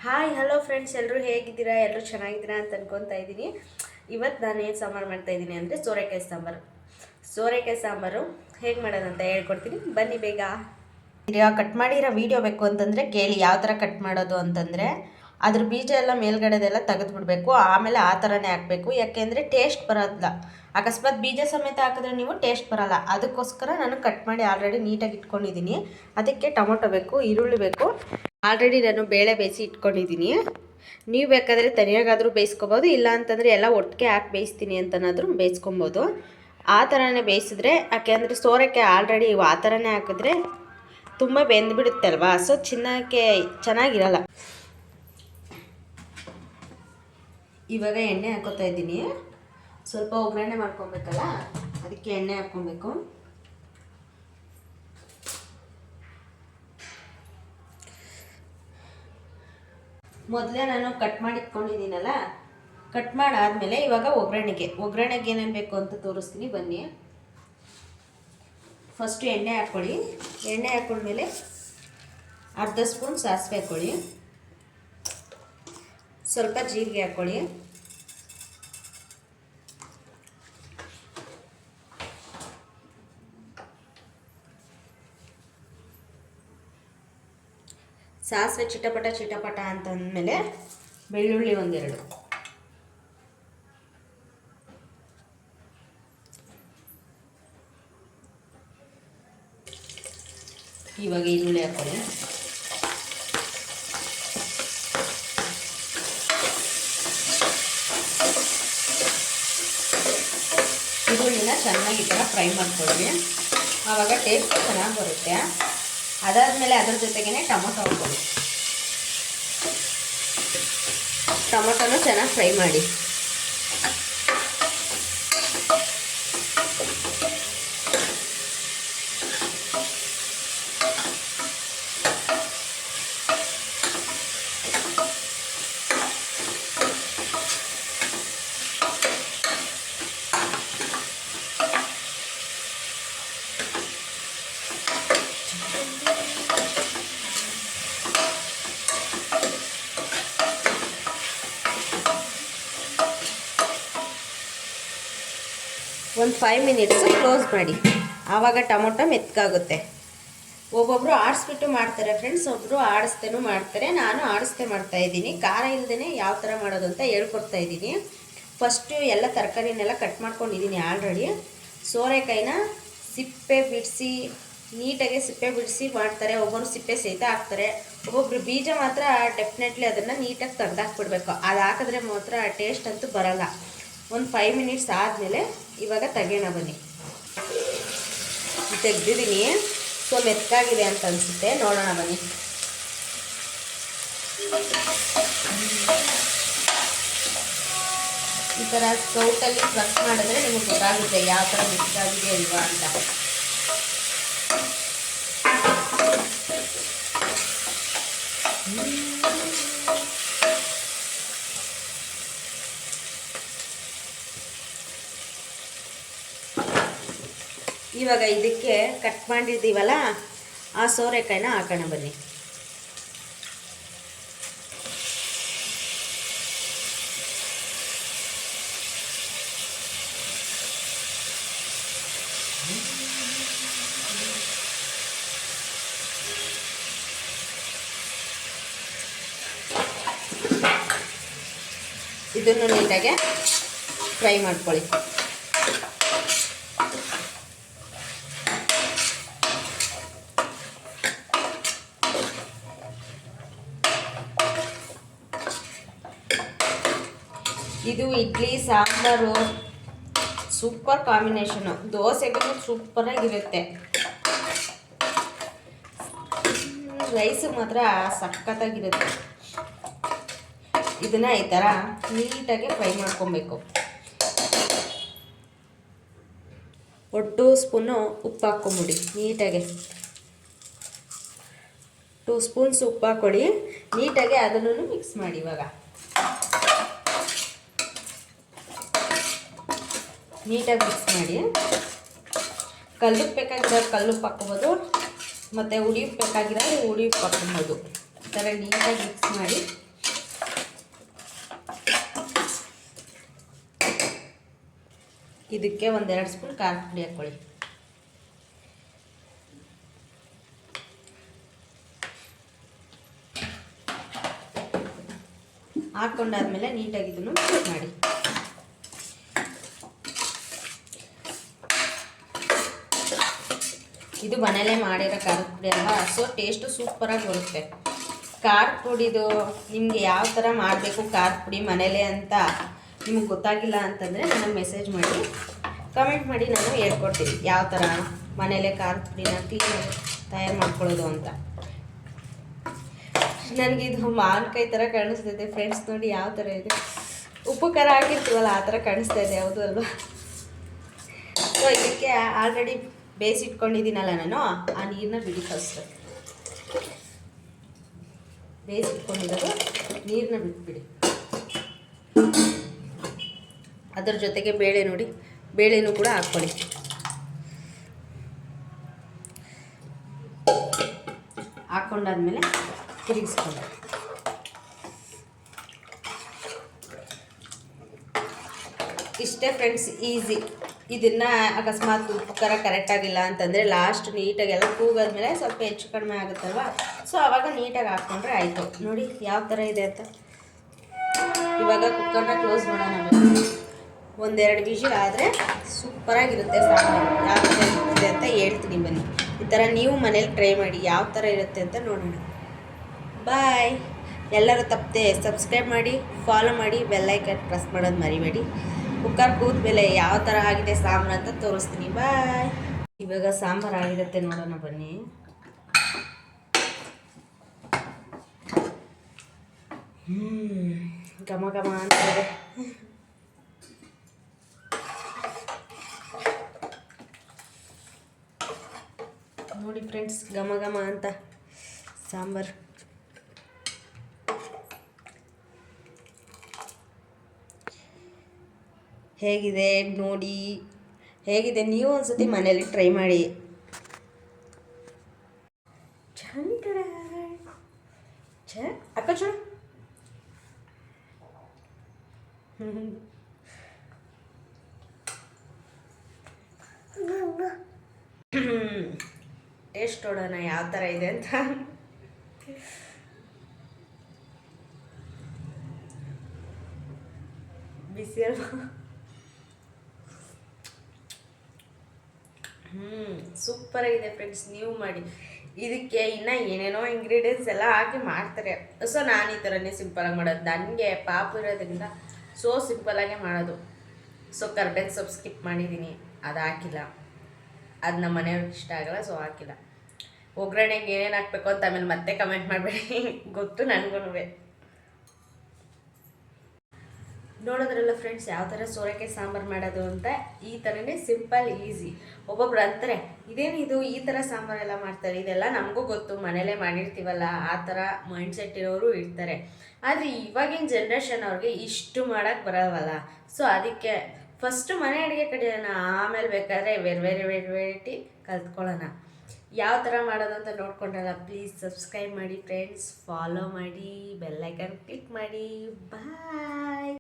Hi hello friends, ಎಲ್ಲರೂ ಹೇಗಿದ್ದೀರಾ? ಎಲ್ಲರೂ ಚೆನ್ನಾಗಿದ್ದೀರಾ ಅಂತ ಅನ್ಕೊತಾ ಇದ್ದೀನಿ. ಇವತ್ತು ನಾನು ಏನು ಸಾಂಬಾರು ಮಾಡ್ತಾಯಿದ್ದೀನಿ ಅಂದರೆ ಸೋರೆಕಾಯಿ ಸಾಂಬಾರು ಹೇಗೆ ಮಾಡೋದಂತ ಹೇಳ್ಕೊಡ್ತೀನಿ, ಬನ್ನಿ ಬೇಗ. ಕಟ್ ಮಾಡಿರೋ ವೀಡಿಯೋ ಬೇಕು ಅಂತಂದರೆ ಕೇಳಿ, ಯಾವ ಥರ ಕಟ್ ಮಾಡೋದು ಅಂತಂದರೆ ಅದ್ರ ಬೀಜ ಎಲ್ಲ ಮೇಲ್ಗಡೆದೆಲ್ಲ ತೆಗೆದುಬಿಡ್ಬೇಕು. ಆಮೇಲೆ ಆ ಥರನೇ ಹಾಕಬೇಕು, ಯಾಕೆಂದರೆ ಟೇಸ್ಟ್ ಬರೋಲ್ಲ. ಅಕಸ್ಮಾತ್ ಬೀಜ ಸಮೇತ ಹಾಕಿದ್ರೆ ನೀವು ಟೇಸ್ಟ್ ಬರೋಲ್ಲ. ಅದಕ್ಕೋಸ್ಕರ ನಾನು ಕಟ್ ಮಾಡಿ ಆಲ್ರೆಡಿ ನೀಟಾಗಿ ಇಟ್ಕೊಂಡಿದ್ದೀನಿ. ಅದಕ್ಕೆ ಟೊಮೊಟೊ ಬೇಕು, ಈರುಳ್ಳಿ ಬೇಕು. ಆಲ್ರೆಡಿ ನಾನು ಬೇಳೆ ಬೇಯಿಸಿ ಇಟ್ಕೊಂಡಿದ್ದೀನಿ. ನೀವು ಬೇಕಾದರೆ ತನಿಯಾಗಾದರೂ ಬೇಯಿಸ್ಕೊಬೋದು, ಇಲ್ಲ ಅಂತಂದರೆ ಎಲ್ಲ ಒಟ್ಟಿಗೆ ಹಾಕಿ ಬೇಯಿಸ್ತೀನಿ ಅಂತನಾದರೂ ಬೇಯಿಸ್ಕೊಬೋದು. ಆ ಥರನೇ ಬೇಯಿಸಿದ್ರೆ, ಯಾಕೆಂದರೆ ಸೋರೆಕಾಯಿ ಆಲ್ರೆಡಿ ಆ ಥರನೇ ಹಾಕಿದ್ರೆ ತುಂಬ ಬೆಂದುಬಿಡುತ್ತೆ ಅಲ್ವಾ, ಸೊ ಚೆನ್ನಾಗಿರಲ್ಲ. ಇವಾಗ ಎಣ್ಣೆ ಹಾಕೋತಾ ಇದ್ದೀನಿ. ಸ್ವಲ್ಪ ಒಗ್ಗರಣೆ ಮಾಡ್ಕೊಬೇಕಲ್ಲ, ಅದಕ್ಕೆ ಎಣ್ಣೆ ಹಾಕ್ಕೊಬೇಕು. ಮೊದಲೇ ನಾನು ಕಟ್ ಮಾಡಿ ಇಟ್ಕೊಂಡಿದ್ದೀನಲ್ಲ, ಕಟ್ ಮಾಡಾದಮೇಲೆ ಇವಾಗ ಒಗ್ಗರಣೆಗೆ ಏನೇನು ಬೇಕು ಅಂತ ತೋರಿಸ್ತೀನಿ, ಬನ್ನಿ. ಫಸ್ಟು ಎಣ್ಣೆ ಹಾಕ್ಕೊಳ್ಳಿ. ಎಣ್ಣೆ ಹಾಕ್ಕೊಂಡ್ಮೇಲೆ ಅರ್ಧ ಸ್ಪೂನ್ ಸಾಸಿವೆ ಹಾಕ್ಕೊಳ್ಳಿ, ಸ್ವಲ್ಪ ಜೀರಿಗೆ ಹಾಕ್ಕೊಳ್ಳಿ, ಸಾಸಿವೆ ಚಿಟಪಟ ಅಂತಂದಮೇಲೆ ಬೆಳ್ಳುಳ್ಳಿ ಒಂದೆರಡು, ಇವಾಗ ಈರುಳ್ಳಿ ಹಾಕೊಳ್ಳಿ. ಈರುಳ್ಳಿನ ಚೆನ್ನಾಗಿ ಈ ಥರ ಫ್ರೈ ಮಾಡ್ಕೊಳ್ಳಿ, ಆವಾಗ ಟೇಸ್ಟ್ ಚೆನ್ನಾಗಿ ಬರುತ್ತೆ. ಅದಾದಮೇಲೆ ಅದ್ರ ಜೊತೆಗೇ ಟೊಮೊಟೊ ಹಾಕ್ಕೊಳ್ಳಿ. ಟೊಮೊಟೊನೂ ಚೆನ್ನಾಗಿ ಫ್ರೈ ಮಾಡಿ. ಒಂದು 5 ಮಿನಿಟ್ಸ್ ಕ್ಲೋಸ್ ಮಾಡಿ, ಆವಾಗ ಟೊಮೊಟೊ ಮೆತ್ತಗಾಗುತ್ತೆ. ಒಬ್ಬೊಬ್ಬರು ಆಡಿಸ್ಬಿಟ್ಟು ಮಾಡ್ತಾರೆ ಫ್ರೆಂಡ್ಸ್, ಒಬ್ಬರು ಆಡಿಸ್ತೇನೂ ಮಾಡ್ತಾರೆ. ನಾನು ಆಡಿಸ್ತೆ ಮಾಡ್ತಾಯಿದ್ದೀನಿ. ಖಾರ ಇಲ್ಲದೇ ಯಾವ ಥರ ಮಾಡೋದು ಅಂತ ಹೇಳ್ಕೊಡ್ತಾ ಇದ್ದೀನಿ. ಫಸ್ಟು ಎಲ್ಲ ತರಕಾರಿನೆಲ್ಲ ಕಟ್ ಮಾಡ್ಕೊಂಡಿದ್ದೀನಿ ಆಲ್ರೆಡಿ. ಸೋರೆಕಾಯಿನ ನೀಟಾಗಿ ಸಿಪ್ಪೆ ಬಿಡಿಸಿ ಮಾಡ್ತಾರೆ. ಒಬ್ಬರು ಸಿಪ್ಪೆ ಸಹಿತ ಹಾಕ್ತಾರೆ, ಒಬ್ಬೊಬ್ರು ಬೀಜ ಮಾತ್ರ ಡೆಫಿನೆಟ್ಲಿ ಅದನ್ನು ನೀಟಾಗಿ ತೆಗ್ದಾಕ್ಬಿಡ್ಬೇಕು. ಅದು ಹಾಕಿದ್ರೆ ಮಾತ್ರ ಟೇಸ್ಟ್ ಅಂತೂ ಬರೋಲ್ಲ. ಒಂದು 5 ಮಿನಿಟ್ಸ್ ಆದಮೇಲೆ ಇವಾಗ ತೆಗೆಯೋಣ ಬನ್ನಿ. ತೆಗೆದಿದ್ದೀನಿ, ಸೊ ಮೆತ್ತಗಾಗಿದೆ ಅಂತ ಅನಿಸುತ್ತೆ, ನೋಡೋಣ ಬನ್ನಿ. ಈ ಥರ ಸ್ಟೌಟಲ್ಲಿ ಪ್ರೆಸ್ ಮಾಡಿದ್ರೆ ನಿಮಗೆ ಗೊತ್ತಾಗುತ್ತೆ ಯಾವ ಥರ ಮೆತ್ತಗಾಗಿದೆ ಅಲ್ವಾ ಅಂತ. ಇವಾಗ ಇದಕ್ಕೆ ಕಟ್ ಮಾಡಿದ್ದೀವಲ್ಲ ಆ ಸೋರೆಕಾಯಿನ ಹಾಕೋಣ ಬನ್ನಿ. ಇದನ್ನು ನೀಟಾಗಿ ಫ್ರೈ ಮಾಡ್ಕೊಳ್ಳಿ. ಇದು ಇಡ್ಲಿ ಸಾಂಬಾರು ಸೂಪರ್ ಕಾಂಬಿನೇಷನು, ದೋಸೆಗೂ ಸೂಪರಾಗಿರುತ್ತೆ. ರೈಸ್ ಮಾತ್ರ ಸಖತ್ತಾಗಿರುತ್ತೆ. ಇದನ್ನು ಈ ಥರ ನೀಟಾಗಿ ಫ್ರೈ ಮಾಡ್ಕೊಬೇಕು. 2 ಸ್ಪೂನು ಉಪ್ಪು ಹಾಕ್ಕೊಂಬಿಡಿ ನೀಟಾಗಿ. 2 ಸ್ಪೂನ್ಸ್ ಉಪ್ಪು ಹಾಕ್ಕೊಳ್ಳಿ, ನೀಟಾಗಿ ಅದನ್ನು ಮಿಕ್ಸ್ ಮಾಡಿ. ಇವಾಗ ನೀಟಾಗಿ ಮಿಕ್ಸ್ ಮಾಡಿ. ಕಲ್ಲುಪ್ಪು ಬೇಕಾಗಿರೋರು ಕಲ್ಲುಪ್ಪು ಹಾಕ್ಕೊಬೋದು, ಮತ್ತು ಹುಳಿ ಉಪ್ಪು ಬೇಕಾಗಿರೋರು ಹುಳಿ ಉಪ್ಪು ಹಾಕ್ಕೊಬೋದು. ಈ ಥರ ನೀಟಾಗಿ ಮಿಕ್ಸ್ ಮಾಡಿ ಇದಕ್ಕೆ 1-2 ಸ್ಪೂನ್ ಖಾರದ ಪುಡಿ ಹಾಕ್ಕೊಳ್ಳಿ. ಹಾಕ್ಕೊಂಡಾದ್ಮೇಲೆ ನೀಟಾಗಿ ಇದನ್ನು ಮಿಕ್ಸ್ ಮಾಡಿ. ಇದು ಮನೇಲೇ ಮಾಡಿರೋ ಖಾರದ ಪುಡಿ ಅಲ್ವಾ, ಸೊ ಟೇಸ್ಟು ಸೂಪರಾಗಿ ಬರುತ್ತೆ. ಖಾರದ ಪುಡಿದು ನಿಮಗೆ ಯಾವ ಥರ ಮಾಡಬೇಕು ಖಾರದ ಪುಡಿ ಮನೇಲೇ ಅಂತ ನಿಮಗೆ ಗೊತ್ತಾಗಿಲ್ಲ ಅಂತಂದರೆ ನನಗೆ ಮೆಸೇಜ್ ಮಾಡಿ, ಕಮೆಂಟ್ ಮಾಡಿ, ನಾನು ಹೇಳ್ಕೊಡ್ತೀನಿ ಯಾವ ಥರ ಮನೇಲೇ ಖಾರದ ಪುಡಿನ ಕ್ಲೀನಾಗಿ ತಯಾರು ಮಾಡ್ಕೊಳ್ಳೋದು ಅಂತ. ನನಗಿದು ಮಾವಿನಕಾಯಿ ಥರ ಕಾಣಿಸ್ತಿದೆ ಫ್ರೆಂಡ್ಸ್, ನೋಡಿ ಯಾವ ಥರ ಇದೆ. ಉಪ್ಪು ಖಾರ ಹಾಕಿರ್ತೀವಲ್ಲ ಆ ಥರ ಕಾಣಿಸ್ತಾ ಇದೆ, ಹೌದು ಅಲ್ವಾ? ಸೊ ಇದಕ್ಕೆ ಆಲ್ರೆಡಿ ಬೇಯಿಸಿಟ್ಕೊಂಡಿದ್ದೀನಲ್ಲ ನಾನು, ಆ ನೀರನ್ನ ಬಿಡಿ. ಫಸ್ಟ್ ಬೇಯಿಸಿಟ್ಕೊಂಡಿರೋದು ನೀರನ್ನ ಬಿಟ್ಬಿಡಿ. ಅದರ ಜೊತೆಗೆ ಬೇಳೆ ನೋಡಿ, ಬೇಳೆನೂ ಕೂಡ ಹಾಕ್ಕೊಳ್ಳಿ. ಹಾಕ್ಕೊಂಡಾದ್ಮೇಲೆ ತಿರುಗಿಸ್ಕೊಳ್ಳಿ. ಇಷ್ಟೇ ಫ್ರೆಂಡ್ಸ್, ಈಸಿ. ಇದನ್ನು ಅಕಸ್ಮಾತ್ ಉಪ್ಪು ಖಾರ ಕರೆಕ್ಟಾಗಿಲ್ಲ ಅಂತಂದರೆ ಲಾಸ್ಟ್ ನೀಟಾಗಿ ಎಲ್ಲ ಕೂಗಾದ್ಮೇಲೆ ಸ್ವಲ್ಪ ಹೆಚ್ಚು ಕಡಿಮೆ ಆಗುತ್ತಲ್ವ, ಸೊ ಆವಾಗ ನೀಟಾಗಿ ಹಾಕ್ಕೊಂಡ್ರೆ ಆಯಿತು. ನೋಡಿ ಯಾವ ಥರ ಇದೆ ಅಂತ. ಇವಾಗ ಕುಕ್ಕರ್ನ ಕ್ಲೋಸ್ ಮಾಡೋಣ. 1-2 ವಿಷಲ್ ಆದರೆ ಸೂಪರಾಗಿರುತ್ತೆ ಸಾಂಬಾರು. ಯಾವ ಥರ ಇರುತ್ತೆ ಅಂತ ಹೇಳ್ತೀನಿ ಬನ್ನಿ. ಈ ಥರ ನೀವು ಮನೇಲಿ ಟ್ರೈ ಮಾಡಿ ಯಾವ ಥರ ಇರುತ್ತೆ ಅಂತ ನೋಡೋಣ. ಬಾಯ್. ಎಲ್ಲರೂ ತಪ್ಪದೆ ಸಬ್ಸ್ಕ್ರೈಬ್ ಮಾಡಿ, ಫಾಲೋ ಮಾಡಿ, ಬೆಲ್ಲೈಕನ್ ಪ್ರೆಸ್ ಮಾಡೋದು ಮರಿಬೇಡಿ. ಕುಕ್ಕರ್ ಕೂದ್ಮೇಲೆ ಯಾವ ಥರ ಆಗಿದೆ ಸಾಂಬಾರು ಅಂತ ತೋರಿಸ್ತೀನಿ. ಬಾಯ್. ಇವಾಗ ಸಾಂಬಾರು ಆಗಿರುತ್ತೆ ನೋಡೋಣ ಬನ್ನಿ. ಘಮ ಘಮ ಅಂತ ಇದೆ. ನೋಡಿ ಫ್ರೆಂಡ್ಸ್, ಘಮ ಘಮ ಅಂತ ಸಾಂಬಾರು. ಹೇಗಿದೆ ನೋಡಿ, ಹೇಗಿದೆ ನೀವು ಒಂದ್ಸತಿ ಮನೇಲಿ ಟ್ರೈ ಮಾಡಿ. ಅಕ್ಕ ಚೂಡ ಟೇಸ್ಟ್ ನೋಡೋಣ ಯಾವ ಥರ ಇದೆ ಅಂತ. ಬಿಸಿ ಅಲ್ವಾ? ಸೂಪರಾಗಿದೆ ಫ್ರೆಂಡ್ಸ್, ನೀವು ಮಾಡಿ. ಇದಕ್ಕೆ ಇನ್ನೂ ಏನೇನೋ ಇಂಗ್ರೀಡಿಯೆಂಟ್ಸ್ ಎಲ್ಲ ಹಾಕಿ ಮಾಡ್ತಾರೆ. ಸೊ ನಾನು ಈ ಥರನೇ ಸಿಂಪಲಾಗಿ ಮಾಡೋದು. ನನಗೆ ಪಾಪು ಇರೋದ್ರಿಂದ ಸೊ ಸಿಂಪಲಾಗೆ ಮಾಡೋದು. ಸೊ ಕರ್ಬೇವಿನ ಸೊಪ್ಪು ಸ್ಕಿಪ್ ಮಾಡಿದ್ದೀನಿ, ಅದು ಹಾಕಿಲ್ಲ. ಅದು ನಮ್ಮ ಮನೆಯವ್ರಿಗೆ ಇಷ್ಟ ಆಗಲ್ಲ, ಸೊ ಹಾಕಿಲ್ಲ. ಒಗ್ಗರಣೆಗೆ ಏನೇನು ಹಾಕಬೇಕು ಅಂತ ಆಮೇಲೆ ಮತ್ತೆ ಕಮೆಂಟ್ ಮಾಡಬೇಡಿ, ಗೊತ್ತು ನನಗೂ. ನೋಡೋದ್ರಲ್ಲ ಫ್ರೆಂಡ್ಸ್ ಯಾವ ಥರ ಸೋರೆಕಾಯಿ ಸಾಂಬಾರು ಮಾಡೋದು ಅಂತ. ಈ ಥರನೇ ಸಿಂಪಲ್ ಈಸಿ. ಒಬ್ಬೊಬ್ರು ಅಂತಾರೆ ಇದೇನಿದು ಈ ಥರ ಸಾಂಬಾರೆಲ್ಲ ಮಾಡ್ತಾರೆ, ಇದೆಲ್ಲ ನಮಗೂ ಗೊತ್ತು, ಮನೇಲೇ ಮಾಡಿರ್ತೀವಲ್ಲ ಆ ಥರ ಮೈಂಡ್ಸೆಟ್ ಇರೋರು ಇರ್ತಾರೆ. ಆದರೆ ಇವಾಗಿನ ಜನ್ರೇಷನ್ ಅವ್ರಿಗೆ ಇಷ್ಟು ಮಾಡೋಕ್ಕೆ ಬರೋವಲ್ಲ. ಸೊ ಅದಕ್ಕೆ ಫಸ್ಟು ಮನೆ ಅಡುಗೆ ಕಲಿಯೋಣ, ಆಮೇಲೆ ಬೇಕಾದರೆ ಬೇರೆ ವೆರೈಟಿ ಕಲ್ತ್ಕೊಳ್ಳೋಣ. ಯಾವ ಥರ ಮಾಡೋದು ಅಂತ ನೋಡ್ಕೊಂಡ್ರಲ್ಲ, ಪ್ಲೀಸ್ ಸಬ್ಸ್ಕ್ರೈಬ್ ಮಾಡಿ ಫ್ರೆಂಡ್ಸ್, ಫಾಲೋ ಮಾಡಿ, ಬೆಲ್ಲೈಕನ್ ಕ್ಲಿಕ್ ಮಾಡಿ. ಬಾಯ್.